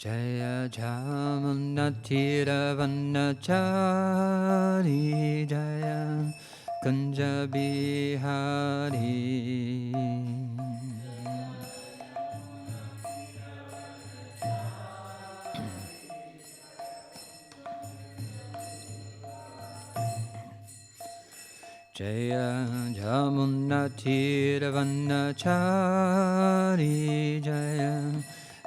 Jaya Jamunatira Brahmachari Jaya Kunja Bihari. Jaya Jamunatira Brahmachari Jaya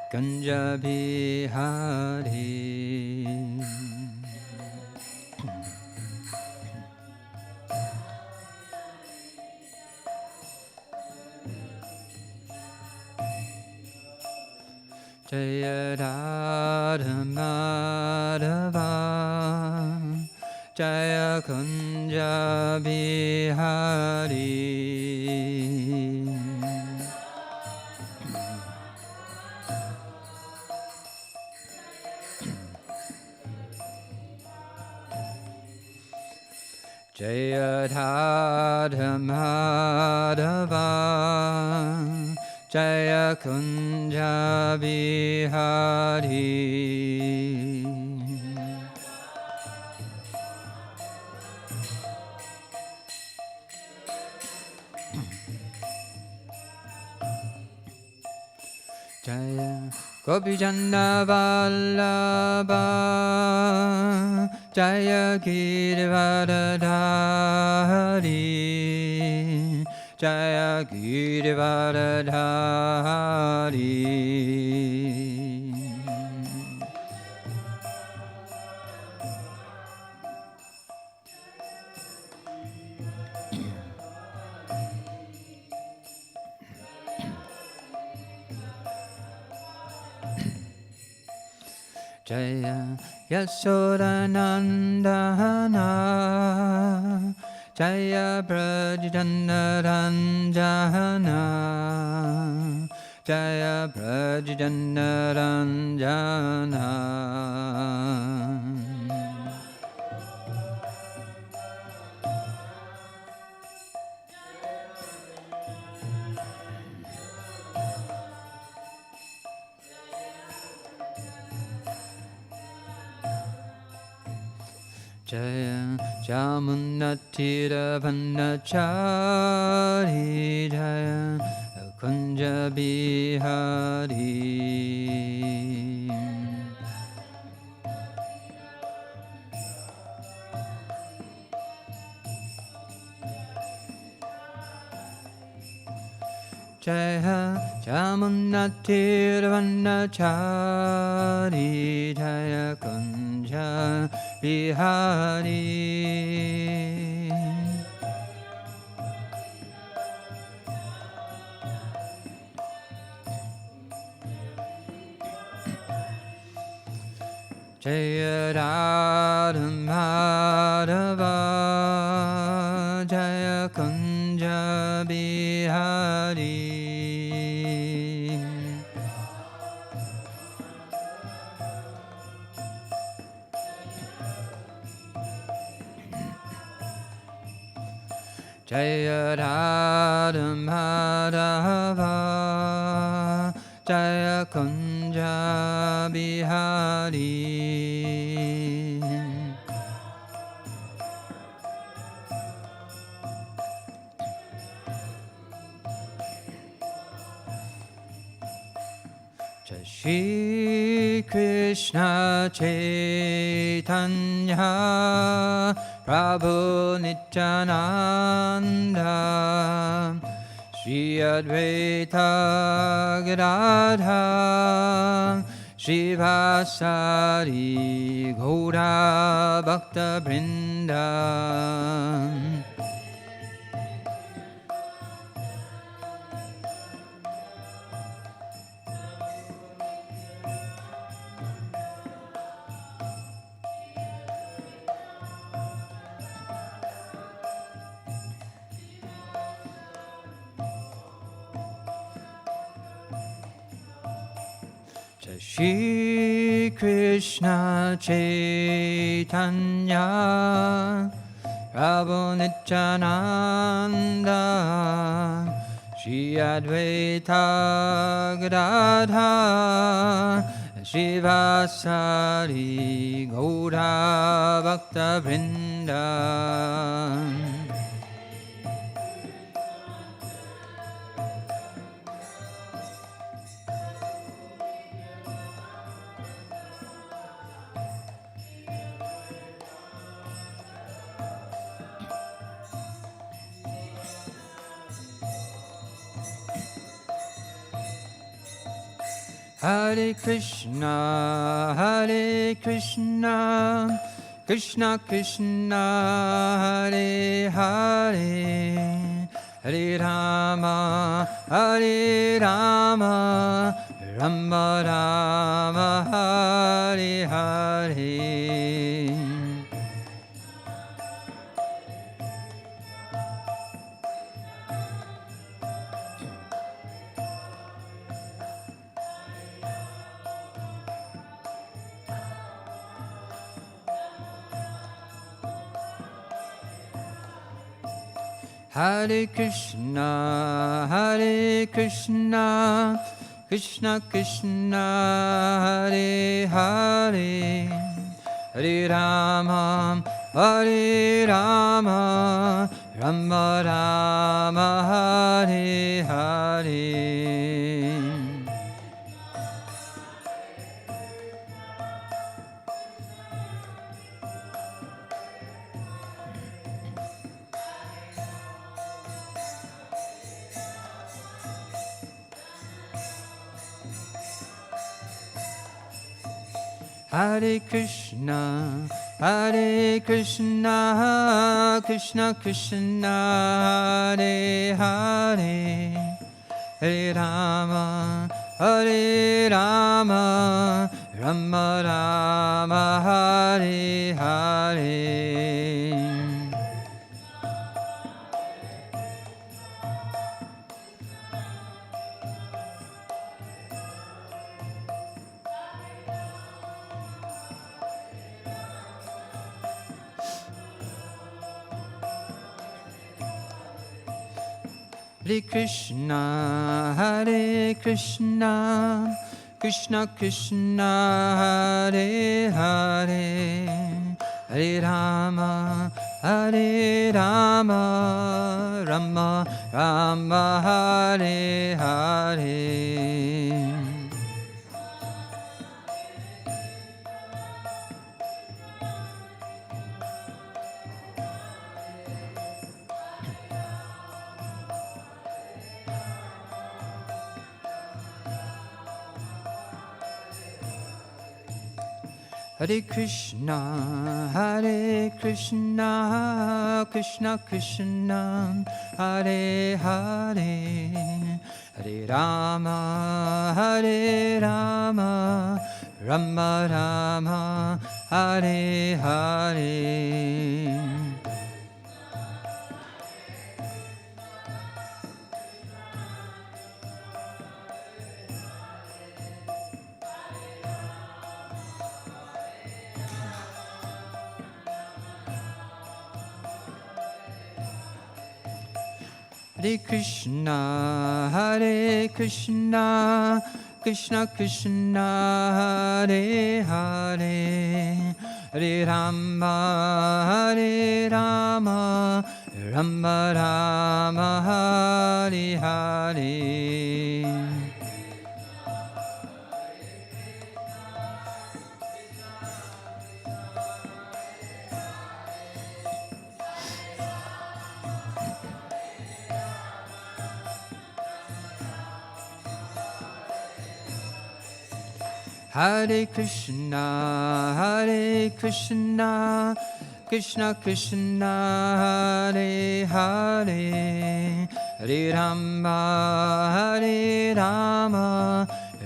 Kunja Bihari. Jaya Radha Madhava Jaya Kunja Bihari. Jaya Radha Madhava Jaya Kunja Bihari. Jaya Gopijana Vallabha Jaya Girivardhari Jaya Girivardhari. Jaya Yasodanandana Jaya Brajanaranjana Jaya Brajanaranjana. Jaya Jamunatira Brahmachari Jaya Kunja Bihari. Jaya Jamunatira Brahmachari Jaya Kunja Bihari. Jaya Radha Madhava Jaya Kunja Bihari. Jaya Radha Madhava Jaya Kunja Bihari. Jai Shri Krishna Chaitanya Prabhu Nityananda Shri Advaita Gadadhar Shri Vasari Gaura Bhakta Vrinda. Shri Krishna Chaitanya Prabhu Nityananda Shri Advaita Gadadhar Shivasari Gaura Bhakta Vrinda. Hare Krishna, Krishna Krishna, Hare Hare, Hare Rama, Rama Rama, Hare Hare. Hare Krishna, Krishna Krishna, Hare Hare, Hare Rama, Rama Rama, Hare Hare. Hare Krishna, Krishna Krishna, Hare Hare, Hare Rama, Rama Rama, Hare Hare. Hare Krishna, Krishna Krishna, Hare Hare, Hare Rama, Rama Rama, Hare Hare. Hare Krishna, Krishna Krishna, Hare Hare, Hare Rama, Rama Rama, Hare Hare. Hare Krishna, Krishna Krishna, Hare Hare, Hare Rama, Rama Rama, Hare Hare. Hare Krishna, Krishna Krishna, Hare Hare, Hare Rama,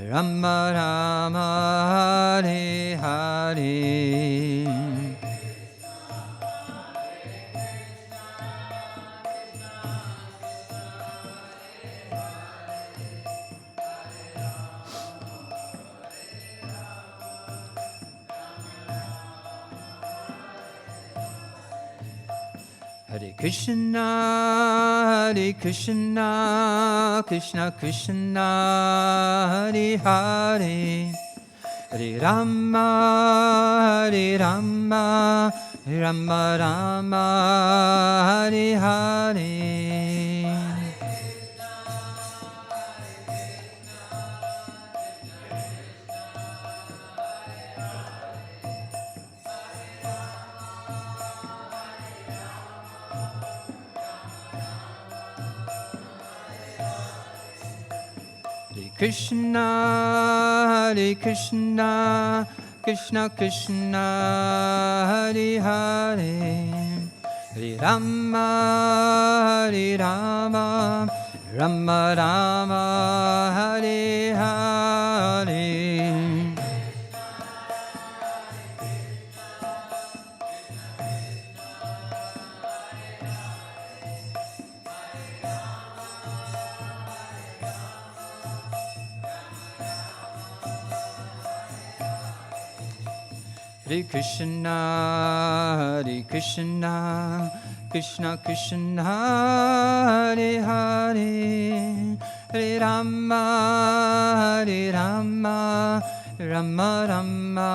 Rama Rama, Hare Hare. Hare Krishna, Krishna Krishna, Hare Hare, Hare Rama, Hare Rama, Rama Rama, Hare Hare. Krishna, Hare Krishna, Krishna Krishna, Hare Hare, Hare Rama, Hare Rama, Rama Rama, Hare Hare. Hare Krishna, Hare Krishna, Krishna Krishna, Hare Hare, Hare Rama, Hare Rama, Rama Rama,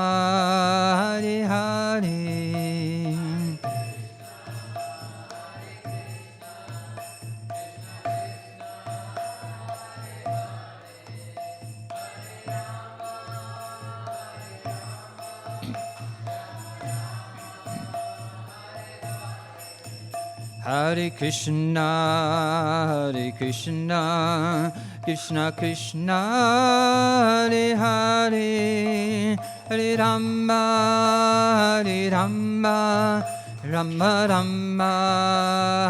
Hare Hare. Hare Krishna, Hare Krishna, Krishna Krishna, Hare Hare, Hare Rama, Hare Rama, Rama Rama,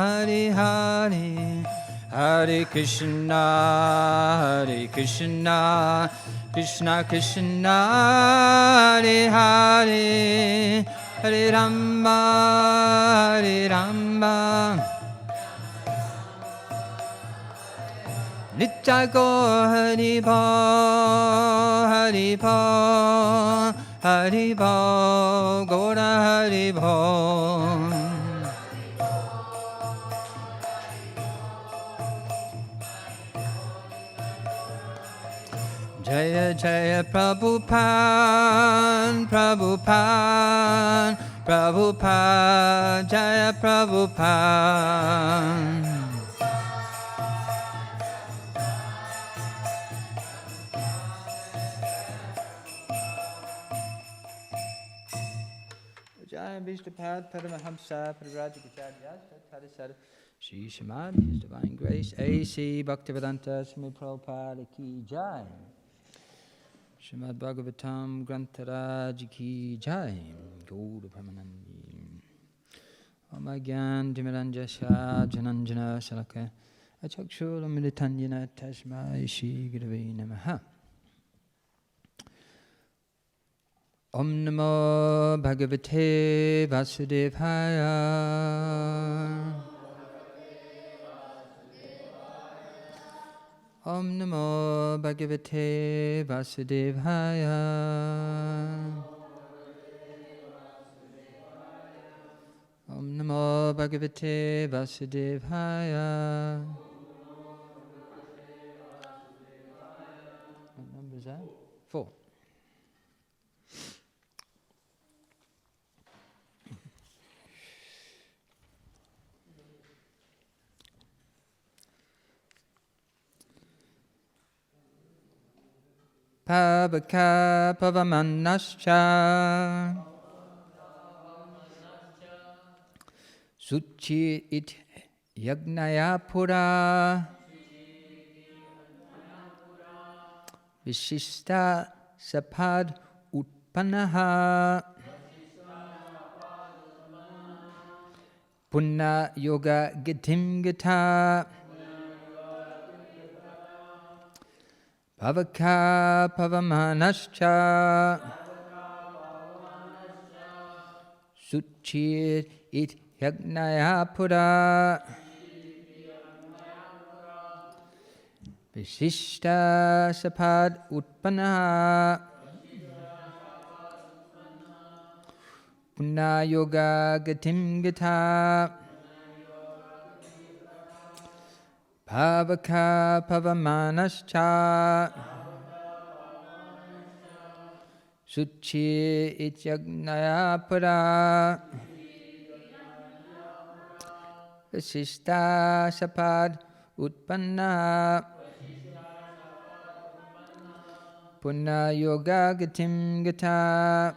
Hare Hare. Hare Krishna, Hare Krishna, Krishna Krishna, Hare Hare, Hare Rama, Hare Rama. Nitya Gaur Hari Bhau, Hari Bhau, Hari Bhau, Gaura Hari Bhau. Jaya Jaya Prabhupada, Prabhupada, Prabhupada, Jaya Prabhupada. Jaya Vishnupad, Paramahamsa, Parajagacharya, Tathara Shri Śrīmad, His Divine Grace, A.C. Bhaktivedanta, Swami Prabhupada Ki Jai. Śrīmad Bhāgavatam Grantharaj Ki Jai. Gaura Pramanandi. Omagyan Dimaranjasya Jananjana Salaka Achakshura Militanjana Tasmai Shri Gurave Namaha. Om Namo Bhagavate Vasudevaya. Om Namo Bhagavate Vasudevaya. Om Namo Bhagavate Vasudevaya. What number is that? 4. Pavaka pavamanascha Suchi it yagnaya pura Vishista sapad utpanaha Punna yoga gitim gita Pavaka pavamanascha Suchir it yagnaya pura Vishishta sapad utpanaha Punna yoga gatim gita Pavaka pavamanascha Suchi Ityagnaya Pura Vasishta Sapad Utpanna Punna Yoga Gatim Gata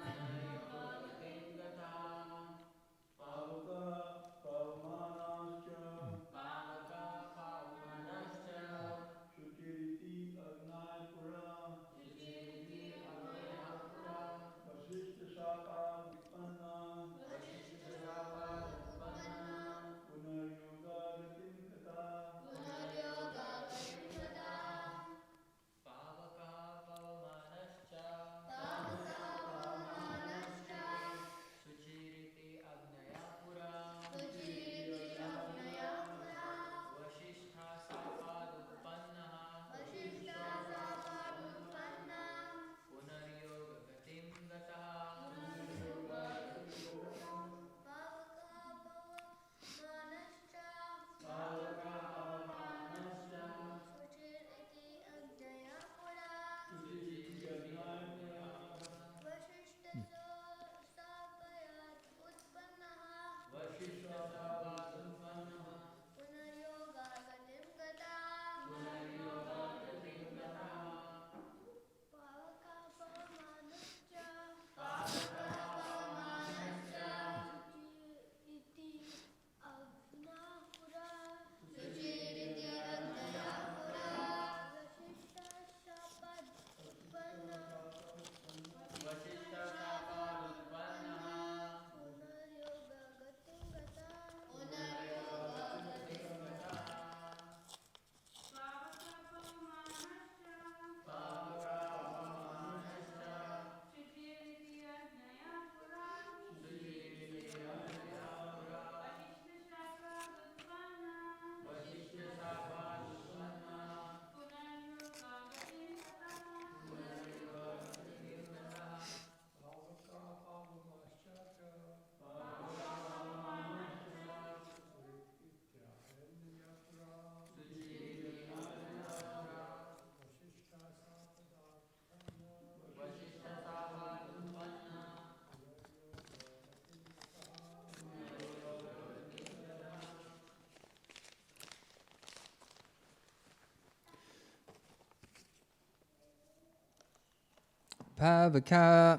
Pavaka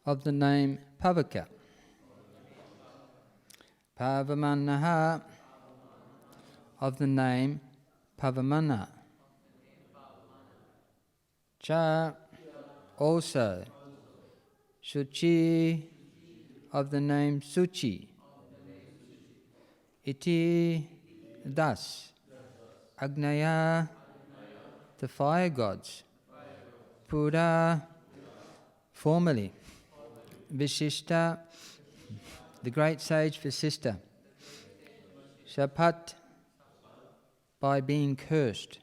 of the name Pavaka. Pavamanaha of the name Pavamana. Cha also. Shuchi of the name Suchi. Iti thus. Agnaya the fire gods. Pura formerly. Vishishta the great sage Vasista. Shapat by being cursed.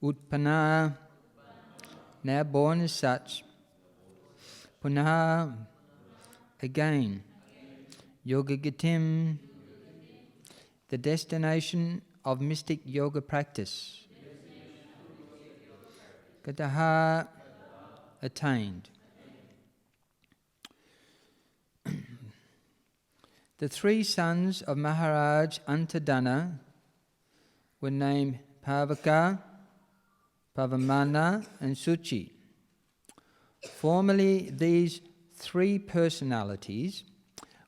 Utpana now born as such. Punaha again. Yogagatim the destination of mystic yoga practice. Gataha attained. The three sons of Maharaj Antadana were named Pavaka, Pavamana and Suchi. Formerly these three personalities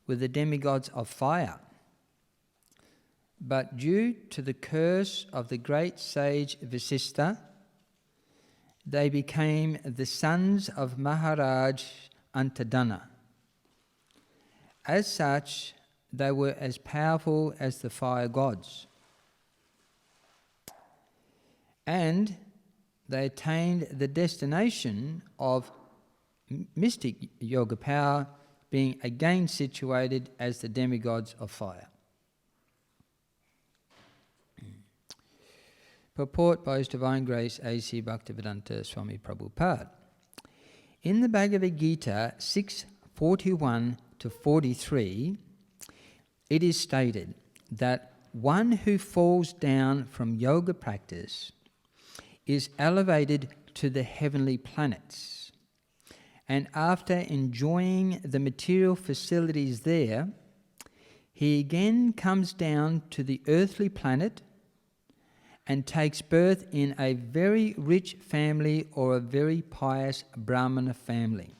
were the demigods of fire, but due to the curse of the great sage Vasista, they became the sons of Maharaj Antadana. As such, they were as powerful as the fire gods. And they attained the destination of mystic yoga power, being again situated as the demigods of fire. Purport by His Divine Grace A.C. Bhaktivedanta Swami Prabhupada. In the Bhagavad Gita 6:41-43, it is stated that one who falls down from yoga practice is elevated to the heavenly planets. And after enjoying the material facilities there, he again comes down to the earthly planet and takes birth in a very rich family or a very pious Brahmana family.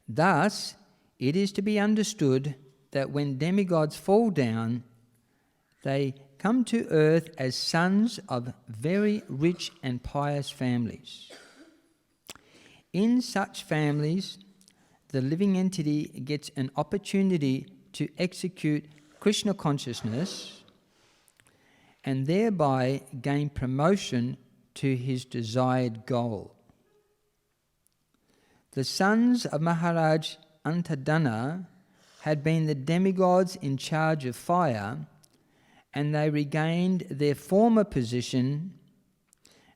Thus, it is to be understood that when demigods fall down, they come to earth as sons of very rich and pious families. In such families, the living entity gets an opportunity to execute Krishna consciousness and thereby gain promotion to his desired goal. The sons of Maharaj Antadana had been the demigods in charge of fire, and they regained their former position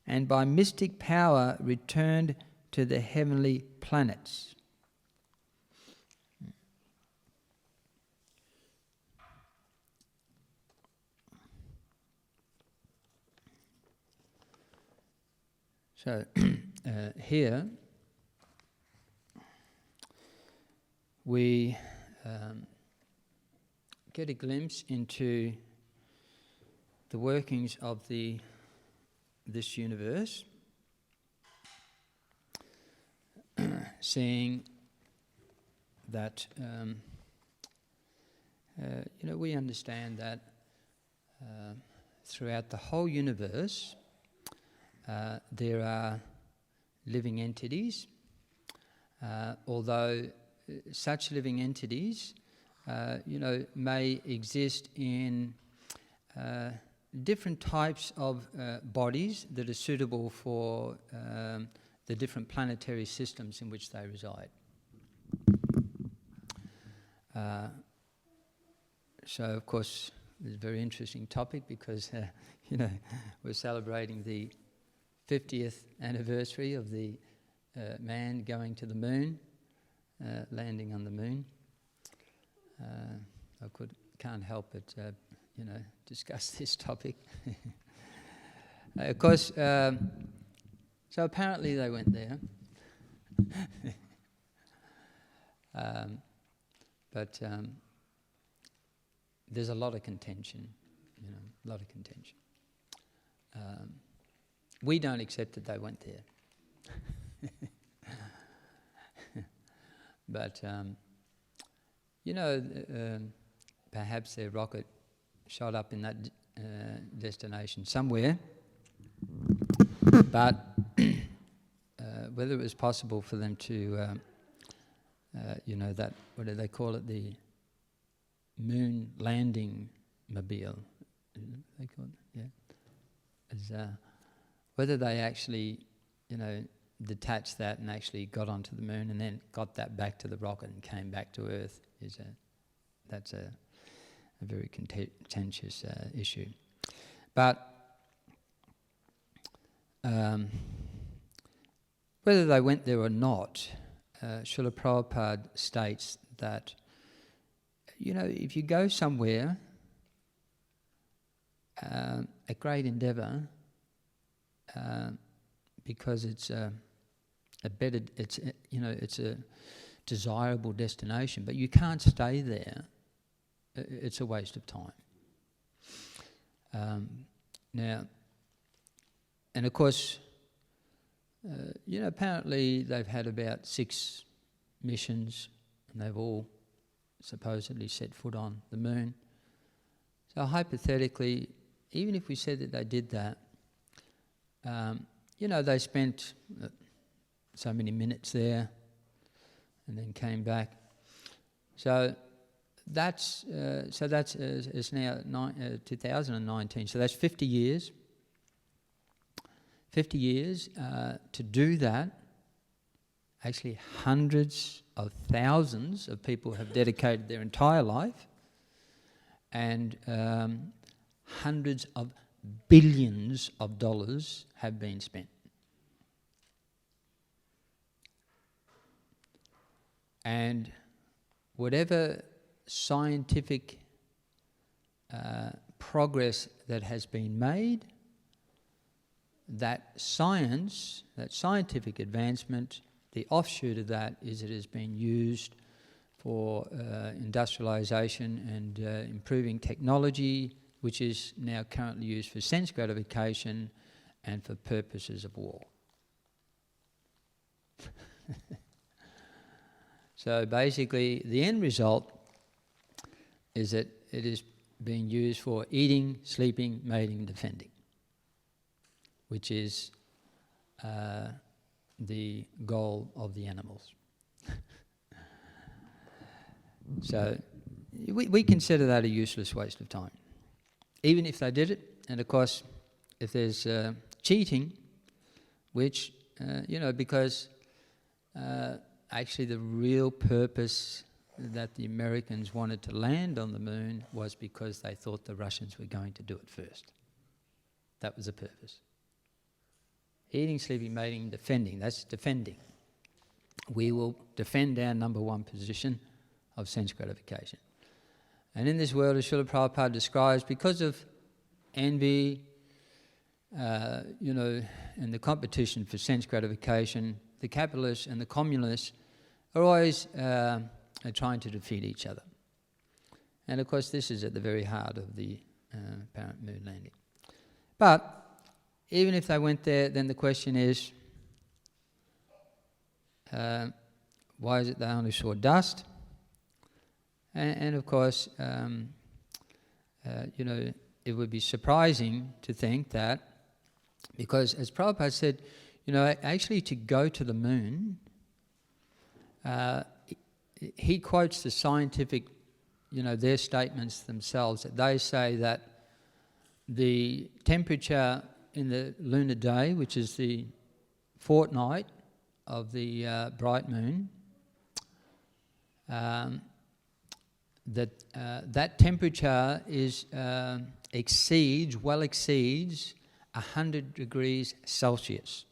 and by mystic power returned to the heavenly planets. So here we get a glimpse into the workings of this universe, seeing that we understand that throughout the whole universe there are living entities, although such living entities may exist in different types of bodies that are suitable for the different planetary systems in which they reside. So, of course, it's a very interesting topic because, we're celebrating the 50th anniversary of the man going to the moon, landing on the moon. I can't help but, discuss this topic. Of course, so apparently they went there. But there's a lot of contention, a lot of contention. We don't accept that they went there. But, perhaps their rocket shot up in that destination somewhere. But whether it was possible for them to, that, what do they call it, the moon landing mobile, they call it, yeah. Whether they actually, detached that and actually got onto the moon and then got that back to the rocket and came back to Earth that's a very contentious issue. But whether they went there or not, Srila Prabhupada states that, if you go somewhere, a great endeavour, because it's a better, it's a desirable destination, but you can't stay there. It's a waste of time. Now, and of course, apparently they've had about 6 missions, and they've all supposedly set foot on the moon. So hypothetically, even if we said that they did that, they spent so many minutes there and then came back. So that's it's now 2019. So that's 50 years. 50 years to do that. Actually, hundreds of thousands of people have dedicated their entire life, and hundreds of billions of dollars have been spent. And whatever scientific progress that has been made, that science, that scientific advancement, the offshoot of that is it has been used for industrialization and improving technology, which is now currently used for sense gratification and for purposes of war. So basically, the end result is that it is being used for eating, sleeping, mating, defending, which is the goal of the animals. So we consider that a useless waste of time, even if they did it. And of course, if there's cheating, which, because actually the real purpose that the Americans wanted to land on the moon was because they thought the Russians were going to do it first. That was the purpose. Eating, sleeping, mating, defending. That's defending. We will defend our number one position of sense gratification. And in this world, as Srila Prabhupada describes, because of envy, and the competition for sense gratification, the capitalists and the communists are always trying to defeat each other. And of course, this is at the very heart of the apparent moon landing. But even if they went there, then the question is, why is it they only saw dust? And of course, it would be surprising to think that, because as Prabhupada said, actually to go to the moon, he quotes the scientific, their statements themselves, that they say that the temperature in the lunar day, which is the fortnight of the bright moon, that temperature is exceeds 100 degrees Celsius.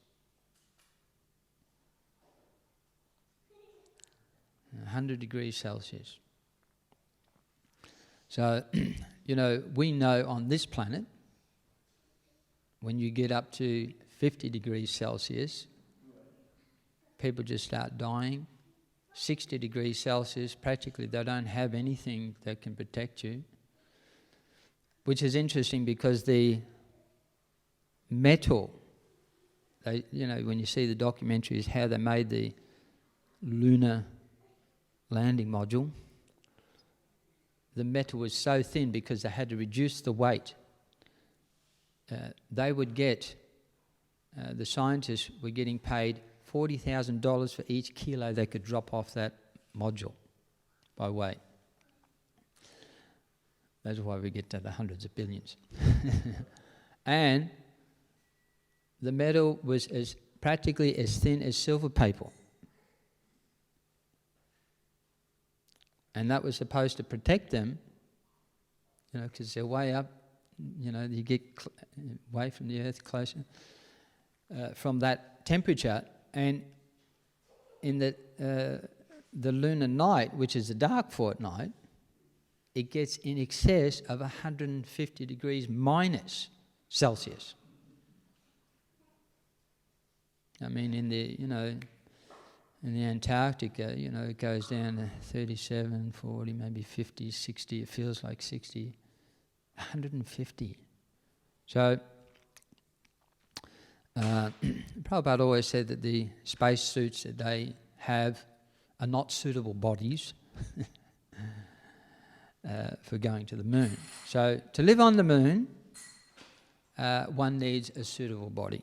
100 degrees Celsius. So, we know on this planet, when you get up to 50 degrees Celsius, people just start dying. 60 degrees Celsius, practically they don't have anything that can protect you. Which is interesting because the metal, when you see the documentaries, how they made the lunar landing module, the metal was so thin because they had to reduce the weight. They would get, the scientists were getting paid $40,000 for each kilo they could drop off that module by weight. That's why we get to the hundreds of billions. And the metal was practically as thin as silver paper. And that was supposed to protect them, because they're way up, you get away from the earth closer, from that temperature. And in the lunar night, which is a dark fortnight, it gets in excess of 150 degrees minus Celsius. I mean, in the Antarctica, it goes down to 37, 40, maybe 50, 60. It feels like 60, 150. So, Prabhupada always said that the space suits that they have are not suitable bodies for going to the moon. So, to live on the moon, one needs a suitable body.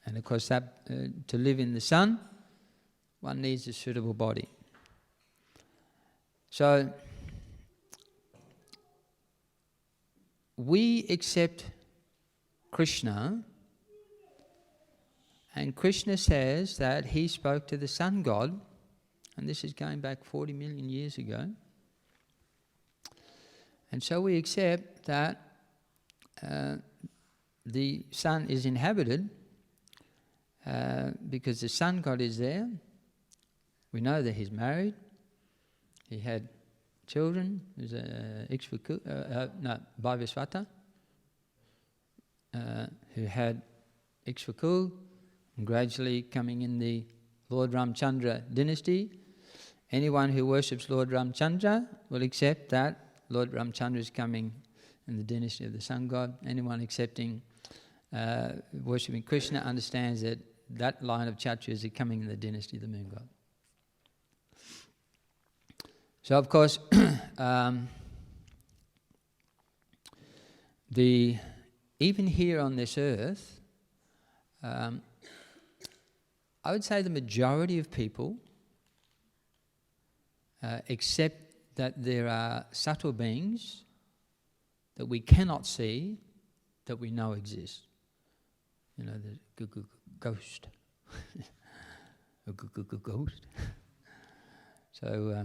And of course, that to live in the sun, one needs a suitable body. So, we accept Krishna, and Krishna says that he spoke to the sun god, and this is going back 40 million years ago. And so we accept that the sun is inhabited because the sun god is there. We know that he's married. He had children. There's Vaivasvata, who had Ikshvaku, and gradually coming in the Lord Ramchandra dynasty. Anyone who worships Lord Ramchandra will accept that Lord Ramchandra is coming in the dynasty of the sun god. Anyone accepting worshipping Krishna understands that that line of Kshatriyas is coming in the dynasty of the moon god. So of course, even here on this earth, I would say the majority of people accept that there are subtle beings that we cannot see, that we know exist. You know, the ghost. A ghost. So,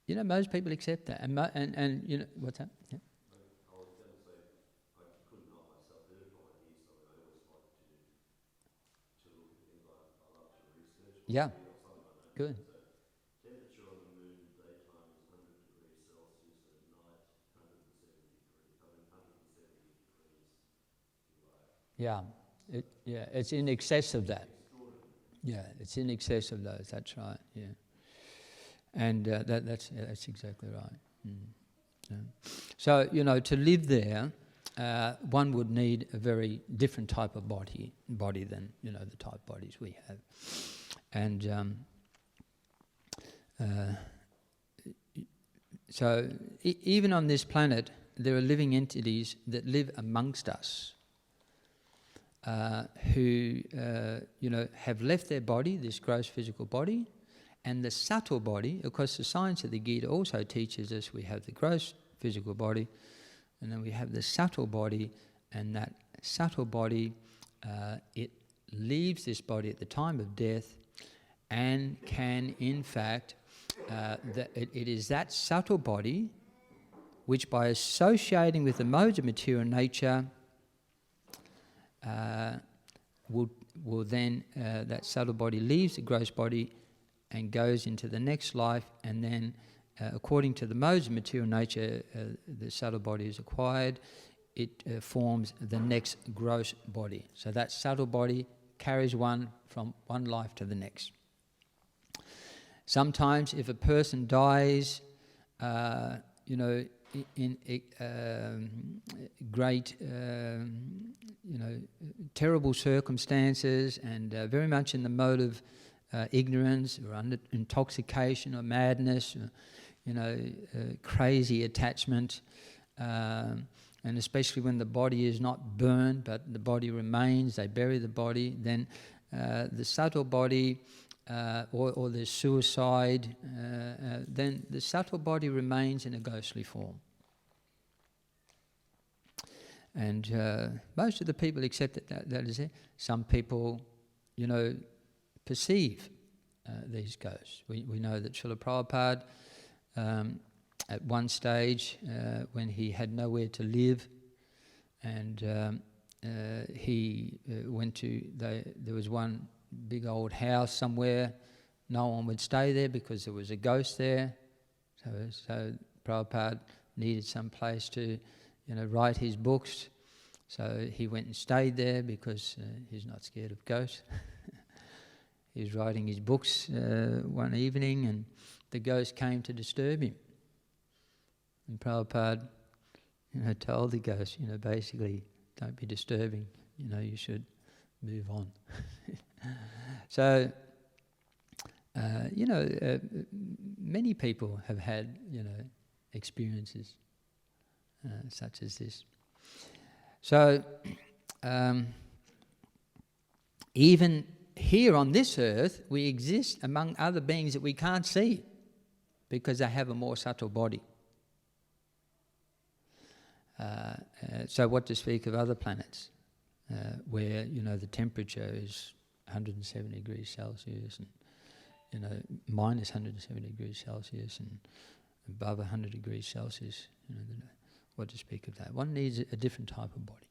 you know, most people accept that. And you know, what's that? Yeah. I was going to say, I couldn't help myself. Every time I hear something, I always like to look at things. I love to research. Yeah. Or something like that. Good. So, temperature on the moon daytime is 100 degrees Celsius, and at night 170 degrees below. Yeah, it's in excess of that. Yeah, it's in excess of those. That's right. Yeah, and that's exactly right. Yeah. So you know, to live there, one would need a very different type of body than you know the type of bodies we have, and so even on this planet, there are living entities that live amongst us. Who you know have left their body, this gross physical body, and the subtle body. Of course, the science of the Gita also teaches us we have the gross physical body, and then we have the subtle body, and that subtle body it leaves this body at the time of death, and can in fact it is that subtle body which, by associating with the modes of material nature, will then that subtle body leaves the gross body and goes into the next life, and then according to the modes of material nature the subtle body is acquired, it forms the next gross body. So that subtle body carries one from one life to the next. Sometimes if a person dies you know in great you know terrible circumstances, and very much in the mode of ignorance or under intoxication or madness, or, you know crazy attachment, and especially when the body is not burned but the body remains, they bury the body, then the subtle body or there's suicide, then the subtle body remains in a ghostly form. And most of the people accept that is it. Some people, you know, perceive these ghosts. We know that Srila Prabhupada, at one stage, when he had nowhere to live, and he went to, there was one big old house somewhere, no one would stay there because there was a ghost there. So Prabhupada needed some place to, you know, write his books. So he went and stayed there because he's not scared of ghosts. He was writing his books one evening, and the ghost came to disturb him. And Prabhupada, you know, told the ghost, you know, basically, don't be disturbing. You know, you should move on. So, you know, many people have had, you know, experiences such as this. So, even here on this earth, we exist among other beings that we can't see because they have a more subtle body. So what to speak of other planets where, you know, the temperature is 170 degrees Celsius and, you know, minus 170 degrees Celsius and above 100 degrees Celsius. You know, what to speak of that? One needs a different type of body.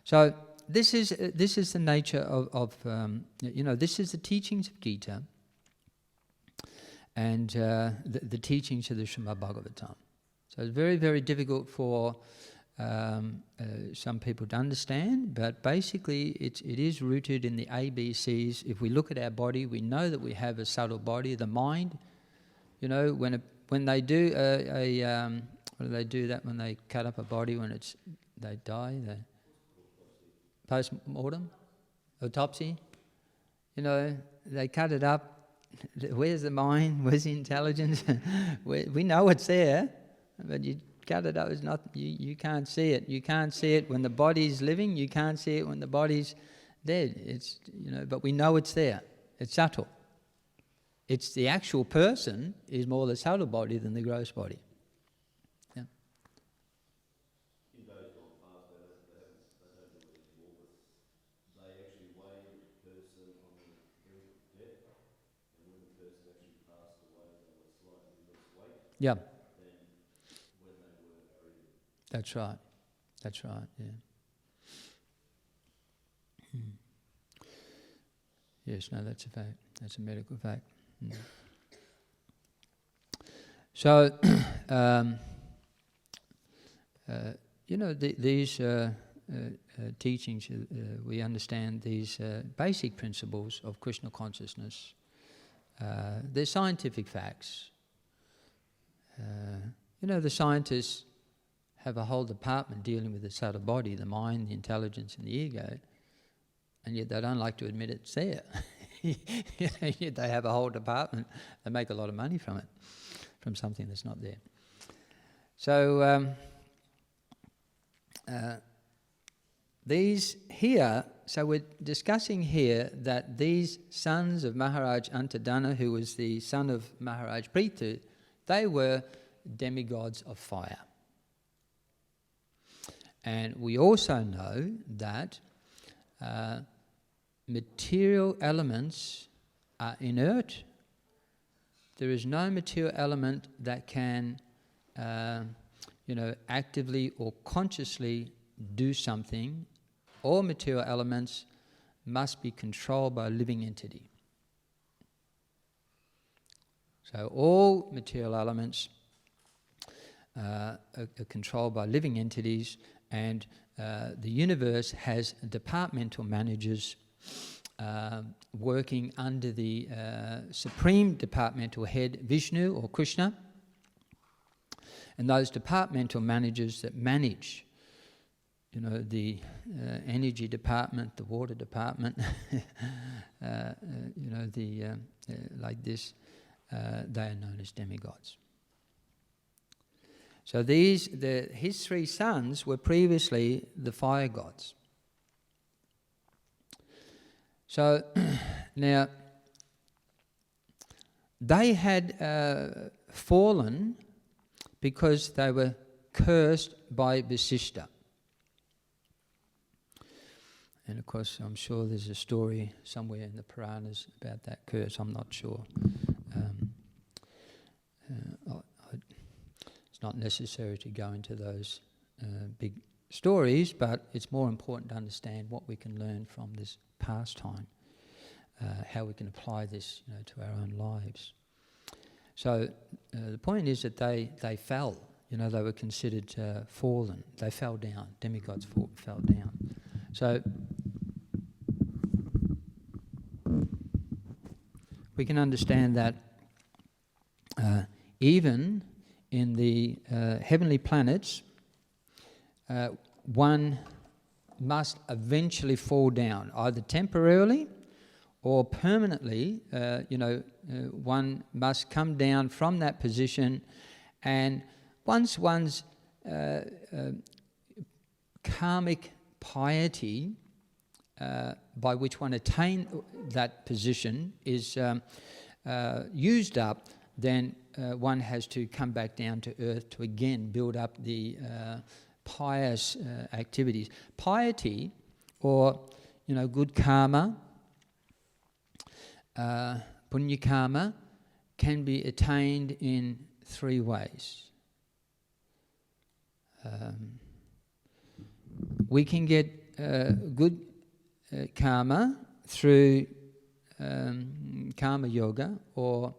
So this is the nature of you know, this is the teachings of Gita and the teachings of the Śrīmad Bhāgavatam. So it's very, very difficult for some people to understand, but basically it is rooted in the ABCs. If we look at our body, we know that we have a subtle body. The mind, you know, when they do what do they do that when they cut up a body when they die? They post-mortem, autopsy. You know, they cut it up. Where's the mind? Where's the intelligence? We know it's there, but you cut it up. It's not. You can't see it. You can't see it when the body's living. You can't see it when the body's dead. It's, you know, but we know it's there. It's subtle. It's the actual person is more the subtle body than the gross body. Yeah. In days gone past, they don't do it anymore, but they actually weighed the person on the brink of death, and when the person actually passed away, they were slightly less weight Yeah. than when they were breathing. That's right. That's right. Yeah. Yes. No, that's a fact. That's a medical fact. So, you know, these teachings, we understand these basic principles of Krishna consciousness. They're scientific facts. You know, the scientists have a whole department dealing with the subtle body, the mind, the intelligence, and the ego, and yet they don't like to admit it's there. Yet they have a whole department. They make a lot of money from it, from something that's not there. So these here, so we're discussing here that these sons of Maharaj Antadana, who was the son of Maharaj Prithu, they were demigods of fire. And we also know that material elements are inert. There is no material element that can, actively or consciously do something. All material elements must be controlled by a living entity. So all material elements are controlled by living entities, and the universe has departmental managers working under the supreme departmental head, Vishnu or Krishna, and those departmental managers that manage, you know, the energy department, the water department, like this, they are known as demigods. So his three sons were previously the fire gods. So now they had fallen because they were cursed by Vasishtha. And of course, I'm sure there's a story somewhere in the Puranas about that curse. I'm not sure. It's not necessary to go into those big stories, but it's more important to understand what we can learn from this pastime, how we can apply this, you know, to our own lives. So the point is that they fell. You know, they were considered fallen. They fell down. Demigods fell down. So we can understand that even in the heavenly planets, one must eventually fall down, either temporarily or permanently. One must come down from that position, and once one's karmic piety, by which one attained that position, is used up, then one has to come back down to earth to again build up the pious activities. Piety, or good karma, punya karma, can be attained in three ways. We can get good karma through karma yoga, or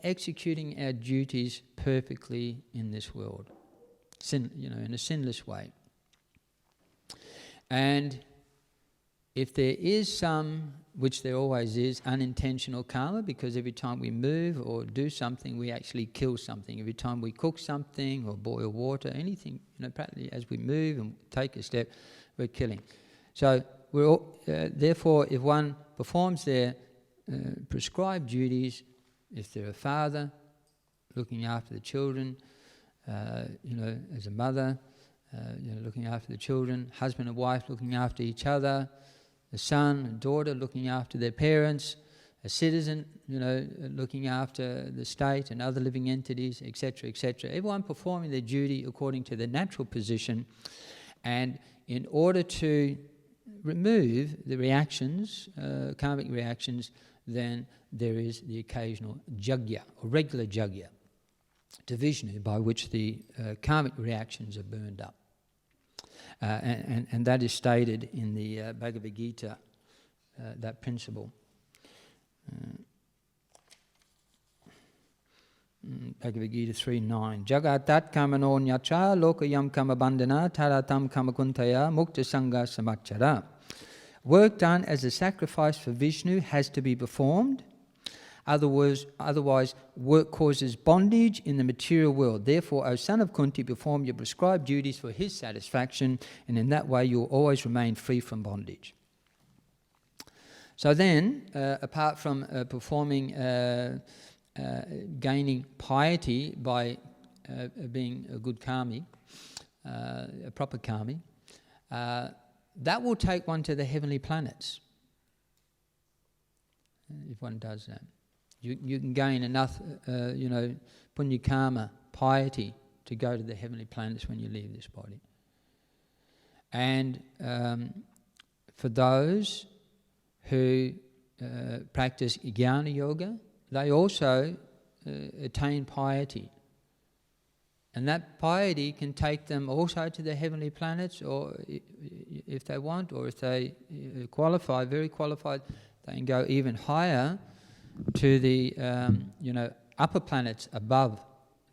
executing our duties perfectly in this world. in a sinless way. And if there is some, which there always is, unintentional karma, because every time we move or do something, we actually kill something. Every time we cook something or boil water, anything, practically as we move and take a step, we're killing. So we're all, therefore, if one performs their prescribed duties, if they're a father looking after the children, as a mother, looking after the children, husband and wife looking after each other, a son and daughter looking after their parents, a citizen, looking after the state and other living entities, etc., etc. Everyone performing their duty according to their natural position, and in order to remove the reactions, karmic reactions, then there is the occasional yajna, or regular yajna, to Vishnu, by which the karmic reactions are burned up. And that is stated in the Bhagavad Gita, that principle. Bhagavad Gita 3.9. Jagatat kamano nyacha lokayam kamabandhana taratam kamakuntaya mukta sangha samachara. Work done as a sacrifice for Vishnu has to be performed. Otherwise, work causes bondage in the material world. Therefore, O son of Kunti, perform your prescribed duties for his satisfaction, and in that way you will always remain free from bondage. So then, apart from gaining piety by being a good karmi, a proper karmi, that will take one to the heavenly planets, if one does that. You can gain enough, punya karma, piety, to go to the heavenly planets when you leave this body. And for those who practice jnana yoga, they also attain piety. And that piety can take them also to the heavenly planets, or if they want, or if they qualify, very qualified, they can go even higher to the upper planets above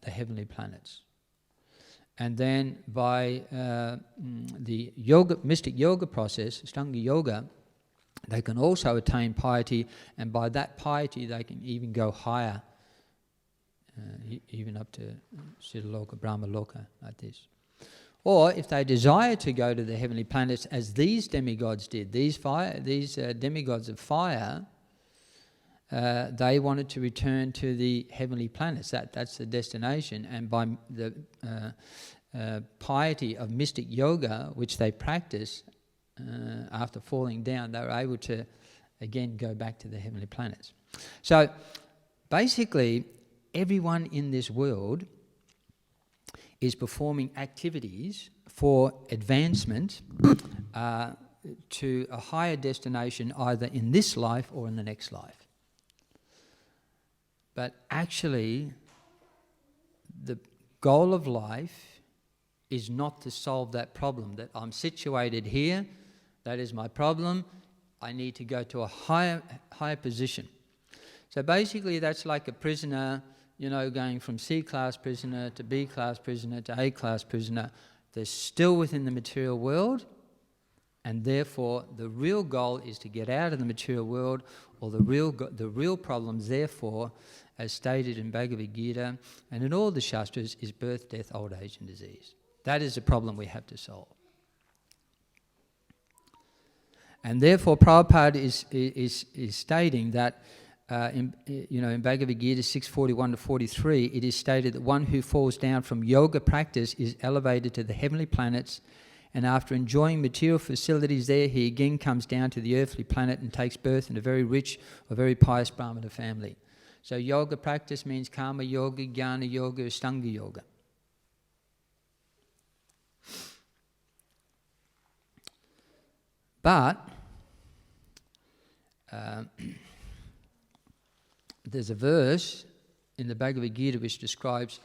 the heavenly planets. And then by the mystic yoga process, Ashtanga yoga, they can also attain piety, and by that piety they can even go higher, even up to Siddhaloka, Brahmaloka, like this. Or if they desire to go to the heavenly planets, as these demigods did, these demigods of fire, they wanted to return to the heavenly planets. That's the destination. And by the piety of mystic yoga, which they practice after falling down, they were able to again go back to the heavenly planets. So basically, everyone in this world is performing activities for advancement to a higher destination, either in this life or in the next life. But actually, the goal of life is not to solve that problem, that I'm situated here, that is my problem, I need to go to a higher position. So basically that's like a prisoner, going from C-class prisoner to B-class prisoner to A-class prisoner. They're still within the material world, and therefore the real goal is to get out of the material world, or the real problems, therefore, as stated in Bhagavad Gita and in all the Shastras, is birth, death, old age and disease. That is the problem we have to solve. And therefore Prabhupada is stating that in Bhagavad Gita 6:41-43, it is stated that one who falls down from yoga practice is elevated to the heavenly planets, and after enjoying material facilities there, he again comes down to the earthly planet and takes birth in a very rich or very pious Brahmana family. So yoga practice means karma yoga, jnana yoga, Ashtanga yoga. But there's a verse in the Bhagavad Gita which describes,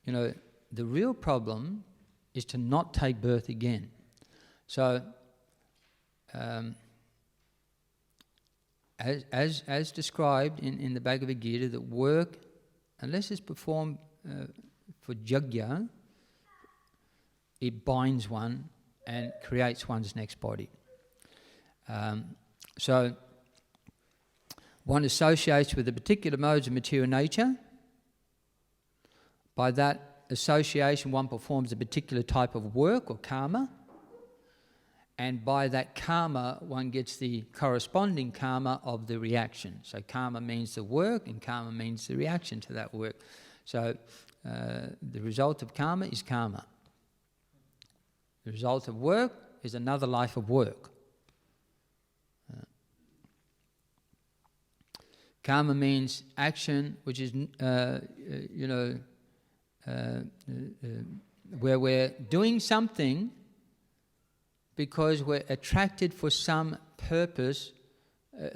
the real problem is to not take birth again. So, as described in the Bhagavad Gita, that work, unless it's performed for yajna, it binds one and creates one's next body. So one associates with the particular modes of material nature. By that association, one performs a particular type of work or karma, and by that karma, one gets the corresponding karma of the reaction. So karma means the work, and karma means the reaction to that work. So the result of karma is karma. The result of work is another life of work. Karma means action, which is, where we're doing something because we're attracted for some purpose,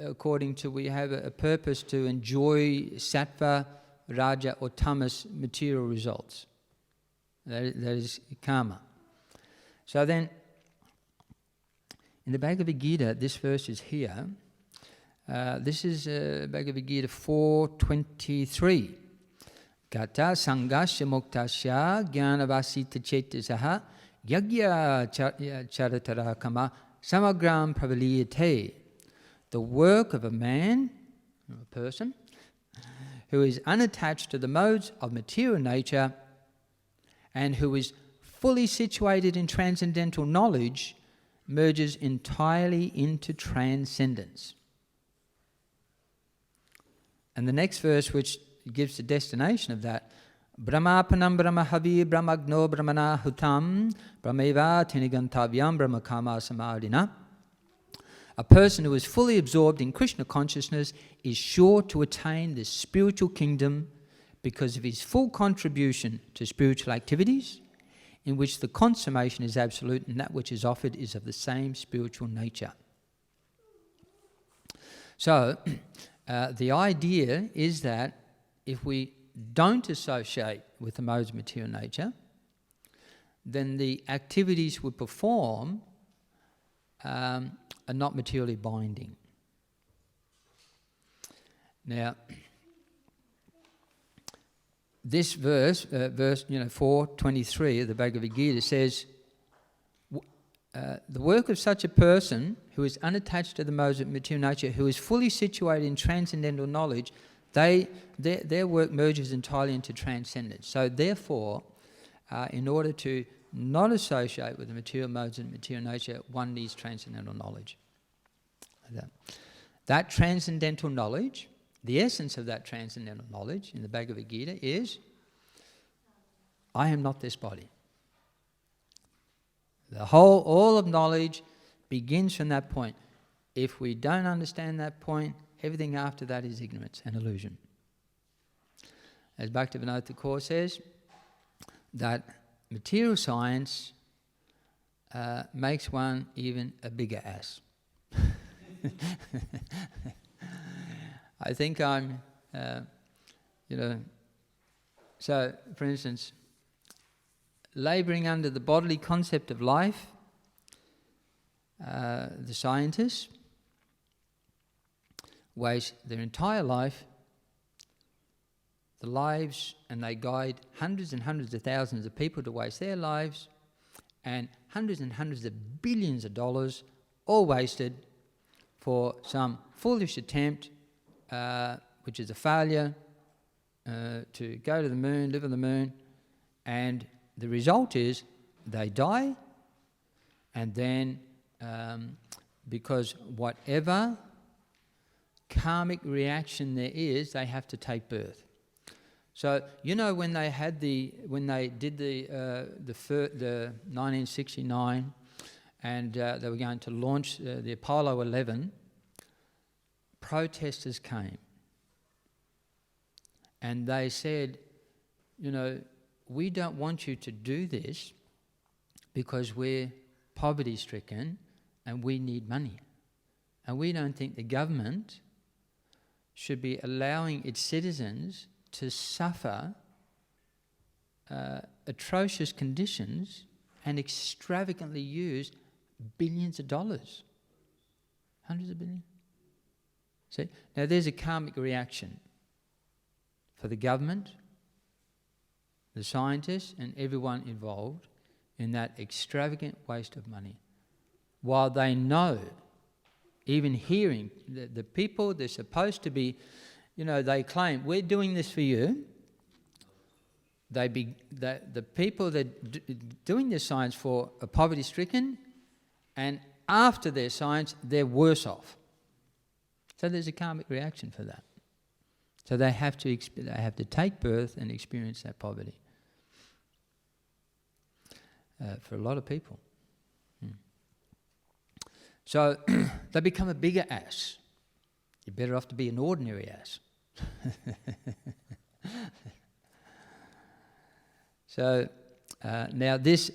according to, we have a purpose to enjoy sattva, raja or tamas material results. That is karma. So then, in the Bhagavad Gita, this verse is here. This is Bhagavad Gita 4.23. Gata sangasya muktasya jnanavasita chetasaha yagya charatara kama samagram pravaliyate. The work of a man, a person, who is unattached to the modes of material nature and who is fully situated in transcendental knowledge merges entirely into transcendence. And the next verse, which gives the destination of that, Brahmapanam Brahmahavi Brahmagno Brahmana Hutam Brahmeva Tenigantavyam Brahmakama Samadhina. A person who is fully absorbed in Krishna consciousness is sure to attain the spiritual kingdom because of his full contribution to spiritual activities, in which the consummation is absolute and that which is offered is of the same spiritual nature. So, the idea is that if we don't associate with the modes of material nature, then the activities we perform are not materially binding. Now, this verse 4.23 of the Bhagavad Gita says, the work of such a person who is unattached to the modes of material nature, who is fully situated in transcendental knowledge, their work merges entirely into transcendence. So therefore, in order to not associate with the material modes and material nature, one needs transcendental knowledge. That transcendental knowledge, the essence of that transcendental knowledge in the Bhagavad Gita is, I am not this body. All of knowledge begins from that point. If we don't understand that point, everything after that is ignorance and illusion. As Bhaktivedanta says, that material science makes one even a bigger ass. I think I'm, so for instance, labouring under the bodily concept of life, the scientists waste their entire life, the lives, and they guide hundreds and hundreds of thousands of people to waste their lives, and hundreds of billions of dollars, all wasted for some foolish attempt, which is a failure, to go to the moon, live on the moon, and the result is they die, and then because whatever karmic reaction there is, they have to take birth. So when they did the 1969, and they were going to launch the Apollo 11, protesters came, and they said, we don't want you to do this because we're poverty-stricken and we need money. And we don't think the government should be allowing its citizens to suffer atrocious conditions and extravagantly use billions of dollars. Hundreds of billions. See? Now there's a karmic reaction for the government, the scientists and everyone involved in that extravagant waste of money. While they know, even hearing, the people they're supposed to be, they claim, we're doing this for you. The people that doing their science for are poverty-stricken, and after their science, they're worse off. So there's a karmic reaction for that. So they have to take birth and experience that poverty. For a lot of people. So they become a bigger ass. You're better off to be an ordinary ass. So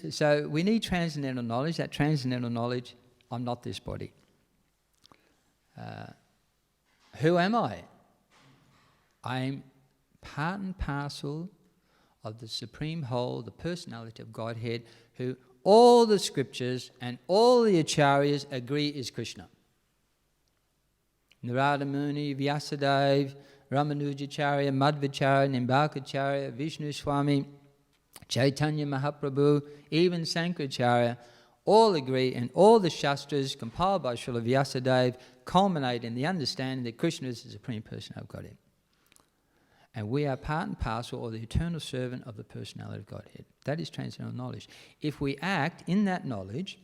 so we need transcendental knowledge. That transcendental knowledge, I'm not this body. Who am I? I'm part and parcel of the Supreme Whole, the personality of Godhead, who all the scriptures and all the Acharyas agree is Krishna. Narada Muni, Vyasadeva, Ramanujacharya, Madhvacharya, Nimbakacharya, Vishnu Swami, Chaitanya Mahaprabhu, even Sankaracharya, all agree, and all the Shastras compiled by Srila Vyasadeva culminate in the understanding that Krishna is the Supreme Personality of Godhead. And we are part and parcel, or the eternal servant of the personality of Godhead. That is transcendental knowledge. If we act in that knowledge,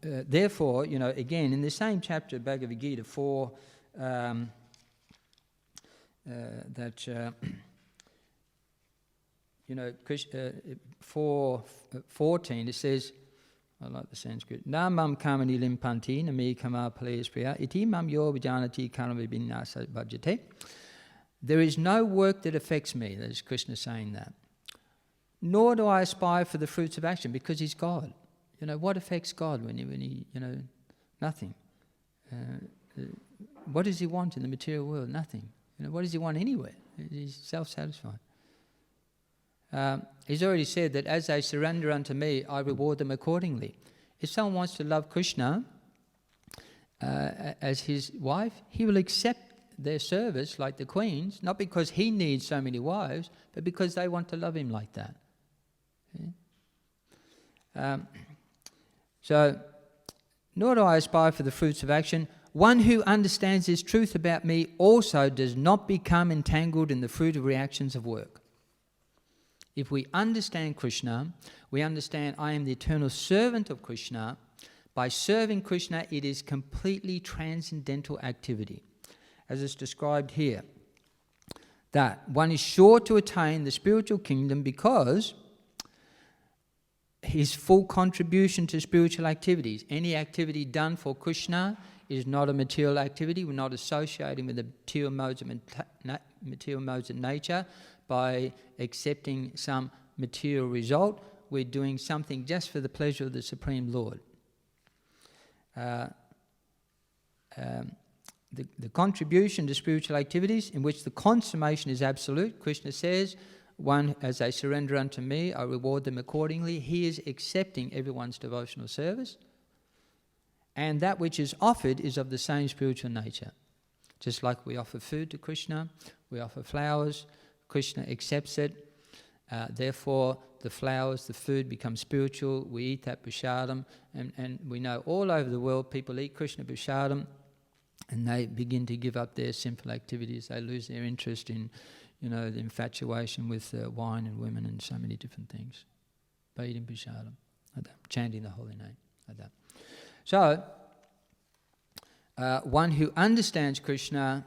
therefore, again, in the same chapter of Bhagavad Gita 4, 4:14, it says, I like the Sanskrit, Namam kamani limpanti nami kama palespriya iti mam yo vijanati karma vibhinnasa bhajate. There is no work that affects me, that is Krishna saying that. Nor do I aspire for the fruits of action, because he's God. What affects God when he nothing. What does he want in the material world? Nothing. What does he want anywhere? He's self-satisfied. He's already said that as they surrender unto me, I reward them accordingly. If someone wants to love Krishna as his wife, he will accept their service like the queens, not because he needs so many wives, but because they want to love him like that. Yeah? So, nor do I aspire for the fruits of action. One who understands this truth about me also does not become entangled in the fruit of reactions of work. If we understand Krishna, we understand I am the eternal servant of Krishna. By serving Krishna, it is completely transcendental activity, as is described here, that one is sure to attain the spiritual kingdom because his full contribution to spiritual activities, any activity done for Krishna, is not a material activity. We're not associating with the material modes of nature by accepting some material result. We're doing something just for the pleasure of the Supreme Lord. The contribution to spiritual activities in which the consummation is absolute, Krishna says, one, as they surrender unto me, I reward them accordingly. He is accepting everyone's devotional service. And that which is offered is of the same spiritual nature. Just like we offer food to Krishna, we offer flowers, Krishna accepts it. Therefore, the flowers, the food becomes spiritual. We eat that prasadam. And we know all over the world people eat Krishna prasadam and they begin to give up their sinful activities. They lose their interest in, the infatuation with wine and women and so many different things. By eating prasadam, like that, chanting the holy name, like that. So, one who understands Krishna,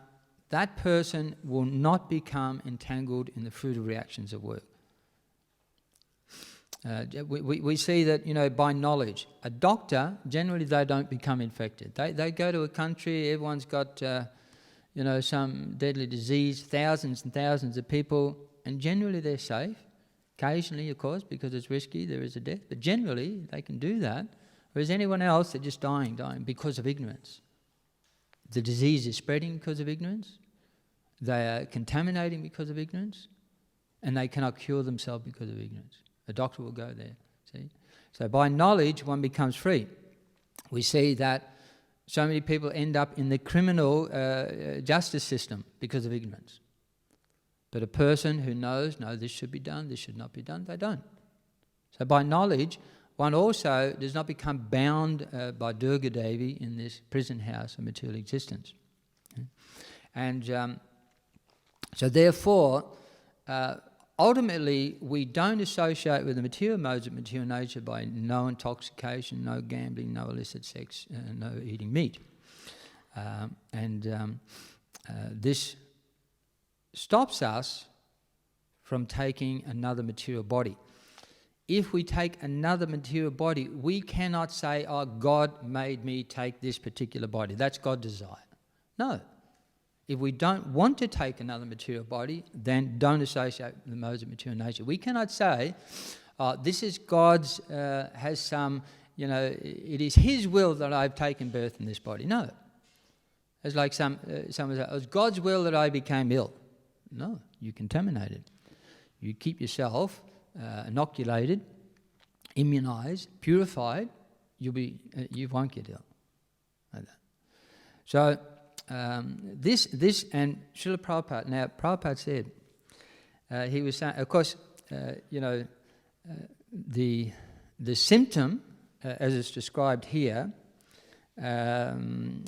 that person will not become entangled in the fruit of reactions of work. We see that, by knowledge. A doctor, generally they don't become infected. They go to a country, everyone's got, some deadly disease, thousands and thousands of people, and generally they're safe. Occasionally, of course, because it's risky, there is a death, but generally they can do that. Whereas anyone else, they're just dying because of ignorance. The disease is spreading because of ignorance. They are contaminating because of ignorance. And they cannot cure themselves because of ignorance. A doctor will go there, see? So by knowledge, one becomes free. We see that so many people end up in the criminal justice system because of ignorance. But a person who knows, no, this should be done, this should not be done, they don't. So by knowledge, one also does not become bound by Durga Devi in this prison house of material existence. And so therefore, ultimately, we don't associate with the material modes of material nature by no intoxication, no gambling, no illicit sex, no eating meat. This stops us from taking another material body. If we take another material body, we cannot say, oh, God made me take this particular body. That's God's desire. No. If we don't want to take another material body, then don't associate with the modes of material nature. We cannot say, this is God's, has some, it is His will that I've taken birth in this body. No. It's like someone says, it was God's will that I became ill. No, you contaminated. You keep yourself inoculated, immunized, purified, you won't get ill. Like that. So this and Srila Prabhupada. Now Prabhupada said he was saying, of course, the symptom as it's described here, Jagya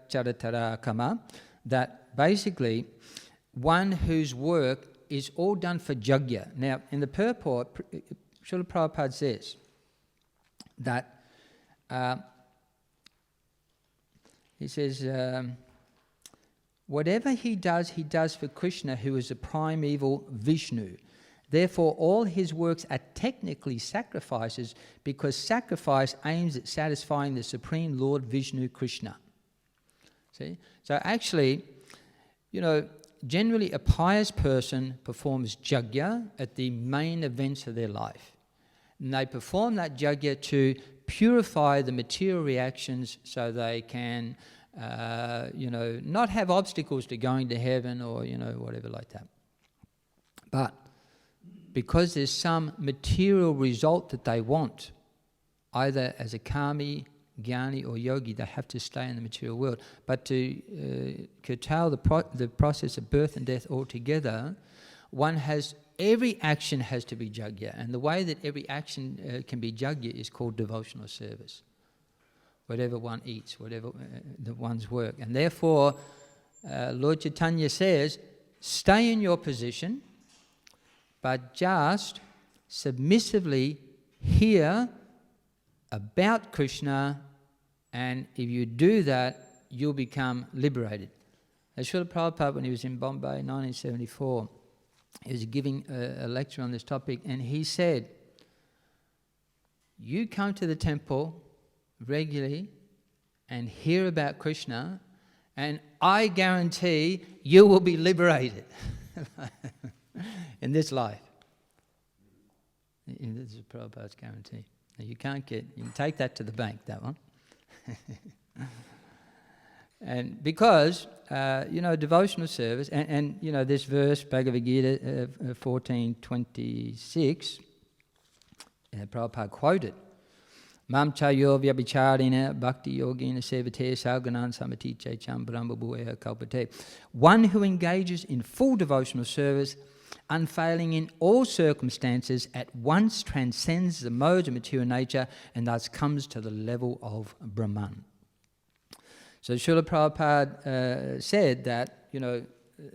Charatara Kama, that basically one whose work is all done for Jagya. Now, in the purport, Srila Prabhupada says that he says, whatever he does for Krishna, who is the primeval Vishnu. Therefore, all his works are technically sacrifices, because sacrifice aims at satisfying the Supreme Lord Vishnu Krishna. See? So actually, generally a pious person performs Jagya at the main events of their life. And they perform that Jagya to purify the material reactions so they can, not have obstacles to going to heaven or, whatever like that. But because there's some material result that they want, either as a karmi, jnani or yogi, they have to stay in the material world. But to curtail the process of birth and death altogether, every action has to be Jagya. And the way that every action can be Jagya is called devotional service. Whatever one eats, whatever one's work. And therefore, Lord Chaitanya says, stay in your position, but just submissively hear about Krishna, and if you do that, you'll become liberated. As Srila Prabhupada, when he was in Bombay in 1974, he was giving a lecture on this topic, and he said, you come to the temple regularly and hear about Krishna, and I guarantee you will be liberated in this life. This is Prabhupada's guarantee. You can take that to the bank, that one. And because, devotional service, and this verse, Bhagavad Gita 14:26, Prabhupada quoted, Mam chayo vyabhicharina bhakti yogina sevate sarganan samati chaicham brahma bhuya kalpate. One who engages in full devotional service, unfailing in all circumstances, at once transcends the modes of material nature and thus comes to the level of Brahman. So Srila Prabhupada said that,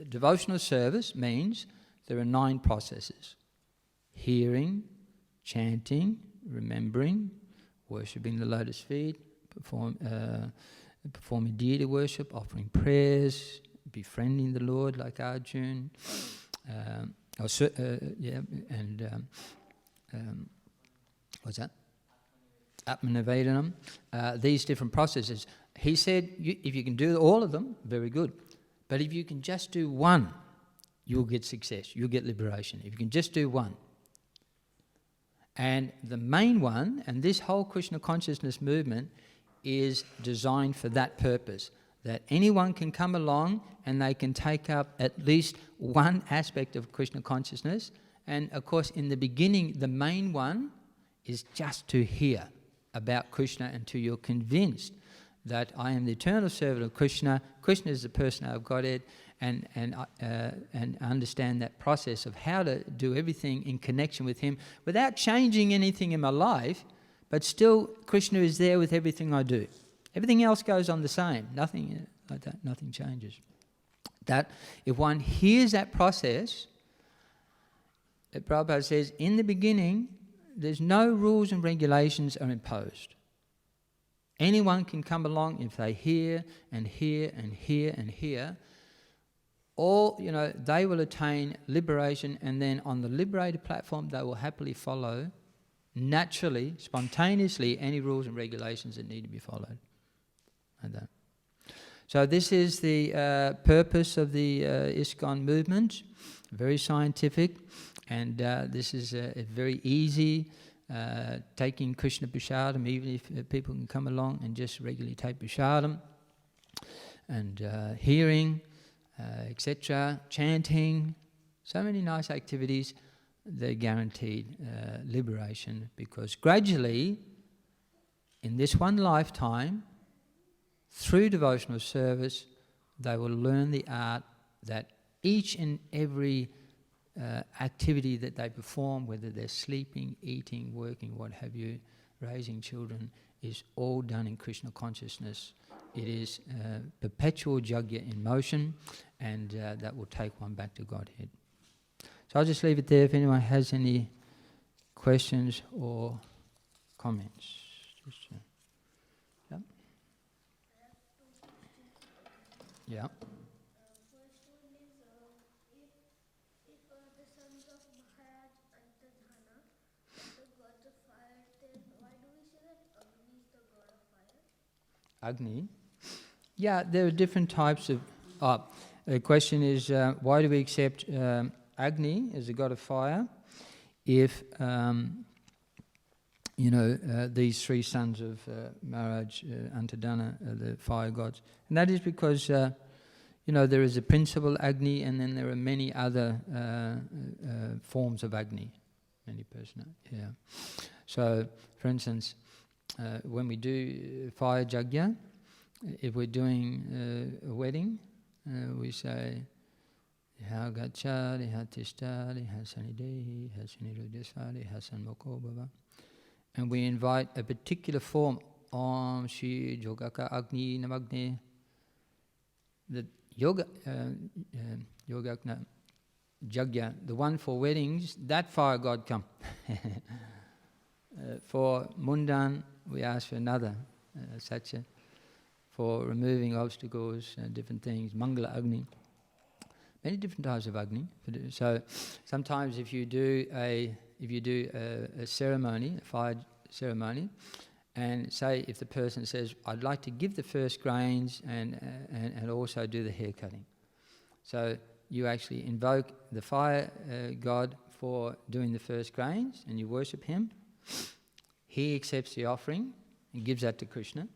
devotional service means there are 9 processes: hearing, chanting, remembering, worshipping the lotus feet, performing deity worship, offering prayers, befriending the Lord like Arjuna, what's that? Atmanivedanam. These different processes. He said, if you can do all of them, very good. But if you can just do one, you'll get success. You'll get liberation. If you can just do one. And the main one, and this whole Krishna consciousness movement is designed for that purpose, that anyone can come along and they can take up at least one aspect of Krishna consciousness. And of course, in the beginning, the main one is just to hear about Krishna until you're convinced that I am the eternal servant of Krishna. Krishna is the person of Godhead, and understand that process of how to do everything in connection with Him without changing anything in my life, but still Krishna is there with everything I do. Everything else goes on the same. Nothing like that. Nothing changes. That if one hears that process, that Prabhupada says, in the beginning, there's no rules and regulations are imposed. Anyone can come along if they hear and hear and hear and hear. All, they will attain liberation, and then on the liberated platform, they will happily follow naturally, spontaneously, any rules and regulations that need to be followed. Like that. So this is the purpose of the ISKCON movement, very scientific, and this is a very easy, taking Krishna Prasadam, even if people can come along and just regularly take Prasadam, and hearing, etc., chanting, so many nice activities, they're guaranteed liberation, because gradually, in this one lifetime, through devotional service, they will learn the art that each and every activity that they perform, whether they're sleeping, eating, working, what have you, raising children, is all done in Krishna consciousness. It is perpetual yajna in motion, and that will take one back to Godhead. So I'll just leave it there if anyone has any questions or comments. Yeah. First one is, if the sons of Maharaj Antadhana, the gods of fire, then why do we say that Agni is the god of fire? Agni? Yeah, there are different types of... the question is, why do we accept Agni as the god of fire if, these three sons of Maharaj Antadhana are the fire gods? And that is because, there is a principal Agni, and then there are many other forms of Agni. Many yeah. So, for instance, when we do fire yajna, if we're doing a wedding, we say, "Ha gacchari, ha tishtari, ha sanidehi, ha sanirudesvari, ha sanmoko bhava." And we invite a particular form, Om Shri Yogaka Agni Namagne. The Yogakna Jagya, the one for weddings, that fire god come. For Mundan, we ask for another, Satya, for removing obstacles and different things, Mangala Agni. Many different types of Agni. So sometimes if you do a ceremony, a fire ceremony, and say if the person says, "I'd like to give the first grains and also do the hair cutting," so you actually invoke the fire god for doing the first grains, and you worship him. He accepts the offering and gives that to Krishna.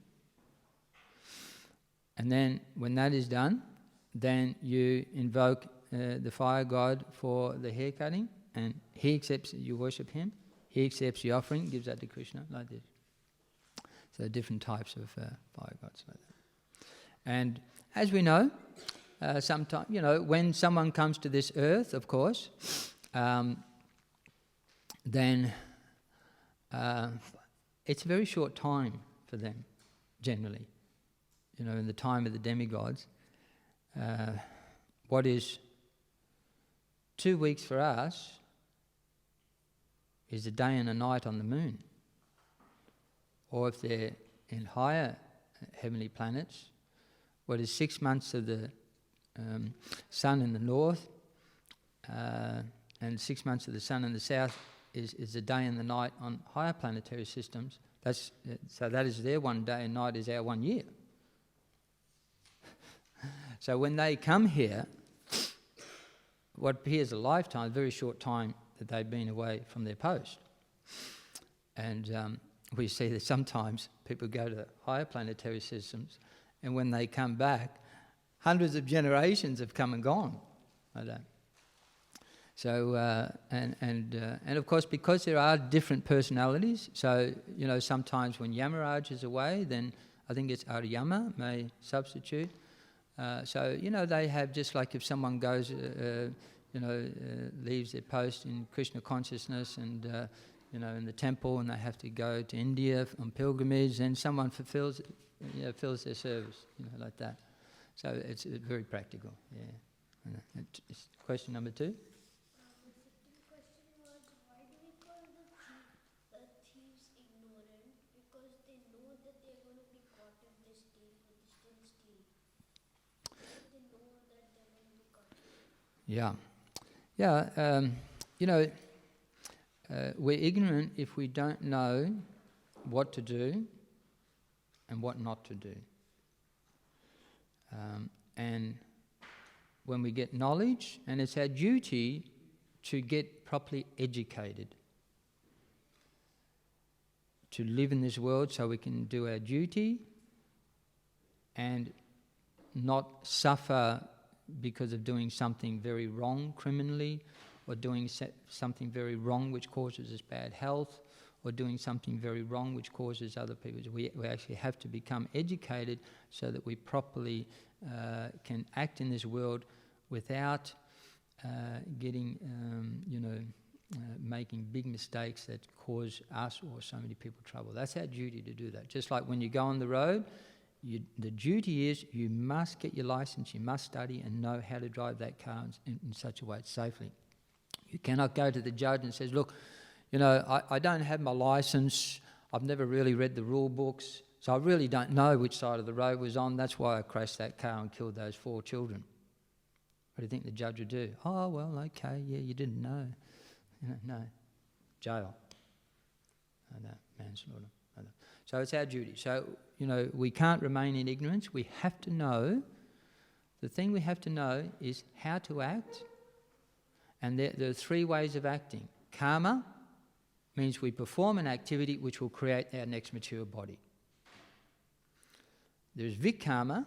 And then when that is done, then you invoke the fire god for the hair cutting, and he accepts it, you worship him. He accepts the offering, gives that to Krishna, like this. So different types of fire gods like that. And as we know, sometimes, when someone comes to this earth, of course, then it's a very short time for them, generally. In the time of the demigods, what is 2 weeks for us is a day and a night on the moon. Or if they're in higher heavenly planets, what is 6 months of the sun in the north and 6 months of the sun in the south is a day and the night on higher planetary systems. So that is their 1 day and night is our 1 year. So when they come here, what appears a lifetime, a very short time that they've been away from their post. And we see that sometimes people go to higher planetary systems, and when they come back, hundreds of generations have come and gone like that. So, and of course, because there are different personalities, so, sometimes when Yamaraj is away, then I think it's Aryama may substitute. So, they have, just like if someone goes, leaves their post in Krishna consciousness and, in the temple, and they have to go to India on pilgrimage, and someone fills their service, like that. So it's very practical, yeah. It's question number 2. The second question was, why do we call the thieves ignorant? Because they know that they're going to be caught if they steal, but they still steal. They know that they're going to be caught. We're ignorant if we don't know what to do and what not to do. And when we get knowledge, and it's our duty to get properly educated, to live in this world so we can do our duty and not suffer because of doing something very wrong criminally, or doing something very wrong which causes us bad health, or doing something very wrong which causes other people. We actually have to become educated so that we properly can act in this world without making big mistakes that cause us or so many people trouble. That's our duty to do that. Just like when you go on the road, the duty is you must get your license, you must study and know how to drive that car in such a way it's safely. You cannot go to the judge and says, look, I don't have my license, I've never really read the rule books, so I really don't know which side of the road was on, that's why I crashed that car and killed those 4 children. What do you think the judge would do? Oh, well, okay, yeah, you didn't know. No, jail. No, manslaughter. No. So it's our duty. So, we can't remain in ignorance. We have to know. The thing we have to know is how to act. And there are 3 ways of acting. Karma means we perform an activity which will create our next mature body. There's vikarma,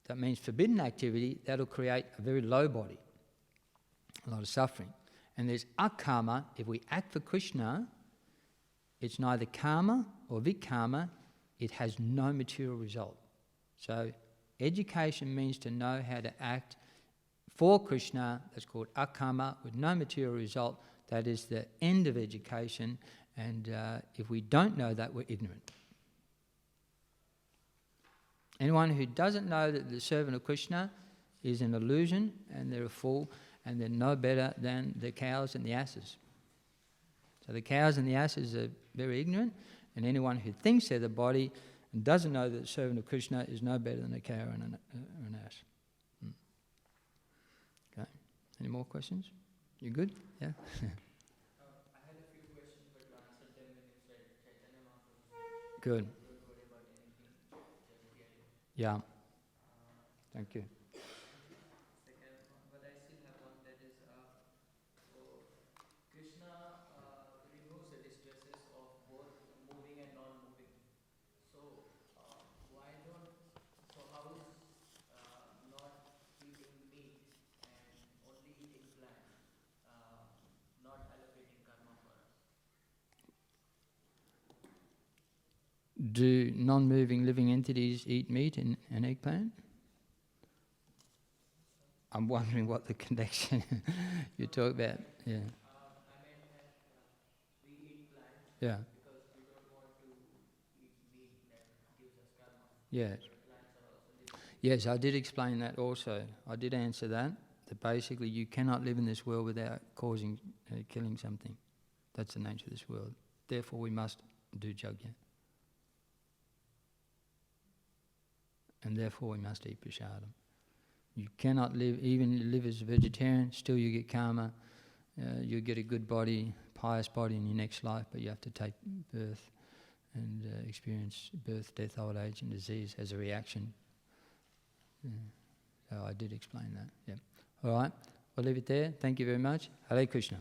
that means forbidden activity, that'll create a very low body, a lot of suffering. And there's akarma, if we act for Krishna, it's neither karma or vikarma, it has no material result. So education means to know how to act for Krishna, that's called akarma, with no material result. That is the end of education, and if we don't know that, we're ignorant. Anyone who doesn't know that the servant of Krishna is an illusion, and they're a fool, and they're no better than the cows and the asses. So the cows and the asses are very ignorant, and anyone who thinks they're the body and doesn't know that the servant of Krishna is no better than a cow and an ass. Okay. Any more questions? You good? Yeah? I had a few questions, but you answered them when you said Chaitanya Mahaprabhu. Good. Don't worry about anything, just hear it. Yeah. Thank you. Second one, but I still have one, that is, so Krishna removes the distresses of both moving and non-moving. So how is not eating meat and only eating plants not allocating karma for us? Do non-moving living entities eat meat and eggplant? I'm wondering what the connection you talk about. Yeah. I meant that we eat plants because we don't want to eat meat that gives us karma. Yes. Plants are also living. Yes, I did explain that also. I did answer that basically you cannot live in this world without killing something. That's the nature of this world. Therefore we must do yajna. And therefore we must eat prasadam. You cannot even live as a vegetarian, still you get karma, you get a good body, pious body in your next life, but you have to take birth and experience birth, death, old age and disease as a reaction. Yeah. So I did explain that, yeah. All right, we'll leave it there. Thank you very much. Hare Krishna.